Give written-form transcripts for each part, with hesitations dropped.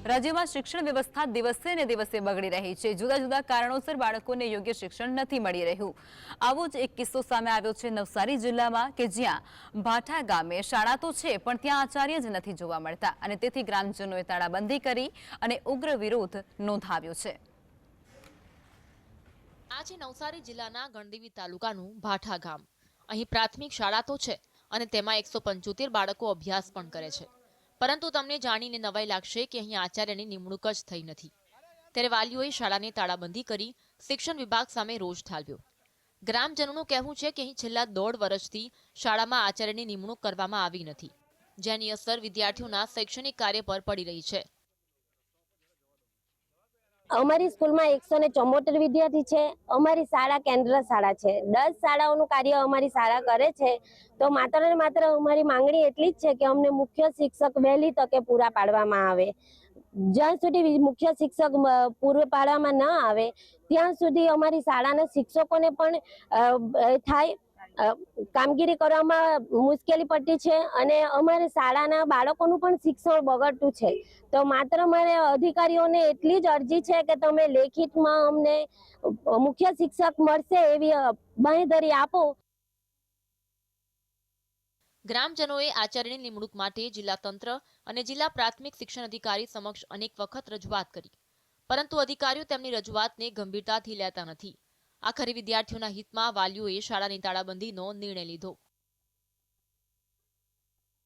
રાજ્યમાં શિક્ષણ વ્યવસ્થા દિવસે ને દિવસે બગડી રહી છે। જુદા જુદા કારણોસર બાળકોને યોગ્ય શિક્ષણ નથી મળી રહ્યું। આવો જ એક કિસ્સો સામે આવ્યો છે નવસારી જિલ્લામાં કે જ્યાં ભાઠા ગામે શાળા તો છે પણ ત્યાં આચાર્ય જ નથી જોવા મળતા અને તેથી ગ્રામજનોએ તાળાબંધી કરી અને ઉગ્ર વિરોધ નોંધાવ્યો છે। આજે નવસારી જિલ્લાના ગણદેવી તાલુકાનું ભાઠા ગામ। અહીં પ્રાથમિક શાળા તો છે અને તેમાં 175 બાળકો અભ્યાસ પણ કરે છે, પરંતુ તમને જાણીને નવાઈ લાગશે કે અહીં આચાર્યની નિમણૂક જ થઈ નથી। ત્યારે વાલીઓએ શાળાને તાળાબંધી કરી શિક્ષણ વિભાગ સામે રોષ ઠાલવ્યો। ગ્રામજનોનું કહેવું છે કે અહીં છેલ્લા 1.5 વર્ષથી શાળામાં આચાર્યની નિમણૂક કરવામાં આવી નથી, જેની અસર વિદ્યાર્થીઓના શૈક્ષણિક કાર્ય પર પડી રહી છે। અમારી સ્કૂલમાં 174 વિદ્યાર્થી છે। અમારી શાળા કેન્દ્ર શાળા છે। 10 શાળાઓનું કાર્ય અમારી શાળા કરે છે। તો માત્ર ને માત્ર અમારી માંગણી એટલી જ છે કે અમને મુખ્ય શિક્ષક વહેલી તકે પૂરા પાડવામાં આવે। જ્યાં સુધી મુખ્ય શિક્ષક પૂરું પાડવામાં ન આવે ત્યાં સુધી અમારી શાળાના શિક્ષકોને પણ થાય કામગીરી કરવામાં મુશ્કેલી પડતી છે અને અમારે શાળાના બાળકોનું પણ શિક્ષણ બગડતું છે। તો માત્ર મારે અધિકારીઓને એટલી જ અરજી છે કે તમે લેખિતમાં અમને મુખ્ય શિક્ષક મળશે એવી બાંહેધરી આપો। ગ્રામજનોએ આચાર્યની નિમણૂક માટે જિલ્લા તંત્ર અને જિલ્લા પ્રાથમિક શિક્ષણ અધિકારી સમક્ષ અનેક વખત રજૂઆત કરી, પરંતુ અધિકારીઓ તેમની રજૂઆતને ગંભીરતાથી લેતા નથી। આખરે વિદ્યાર્થીઓના હિતમાં વાલીઓએ શાળાની તાળાબંધીનો નિર્ણય લીધો।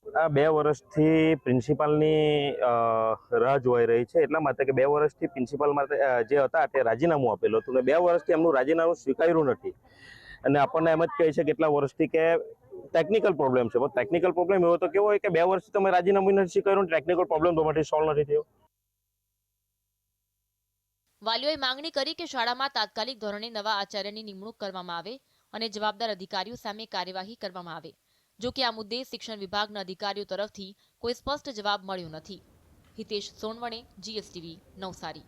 આ 2 વર્ષથી પ્રિન્સિપાલની રાહ જોવાઈ રહી છે, એટલા માટે કે 2 વર્ષથી પ્રિન્સિપાલ માટે જે હતા તે રાજીનામું આપેલું હતું અને 2 વર્ષથી એમનું રાજીનામું સ્વીકાર્યું નથી અને આપણને એમ જ કહે છે કેટલા વર્ષથી કે ટેકનિકલ પ્રોબ્લેમ છે। પણ ટેકનિકલ પ્રોબ્લેમ એવો તો કેવો હોય કે 2 વર્ષથી તમે રાજીનામું નથી સ્વીકાર્યું, ટેકનિકલ પ્રોબ્લેમ તમારાથી સોલ્વ નથી થયો। વાલીઓએ માંગણી કરી કે શાળામાં તાત્કાલિક ધોરણે નવા આચાર્યની નિમણૂક કરવામાં આવે અને જવાબદાર અધિકારીઓ સામે કાર્યવાહી કરવામાં આવે। જો કે આ મુદ્દે શિક્ષણ વિભાગના અધિકારીઓ તરફથી કોઈ સ્પષ્ટ જવાબ મળ્યો નથી। હિતેશ સોનવણે, GSTV, નવસારી।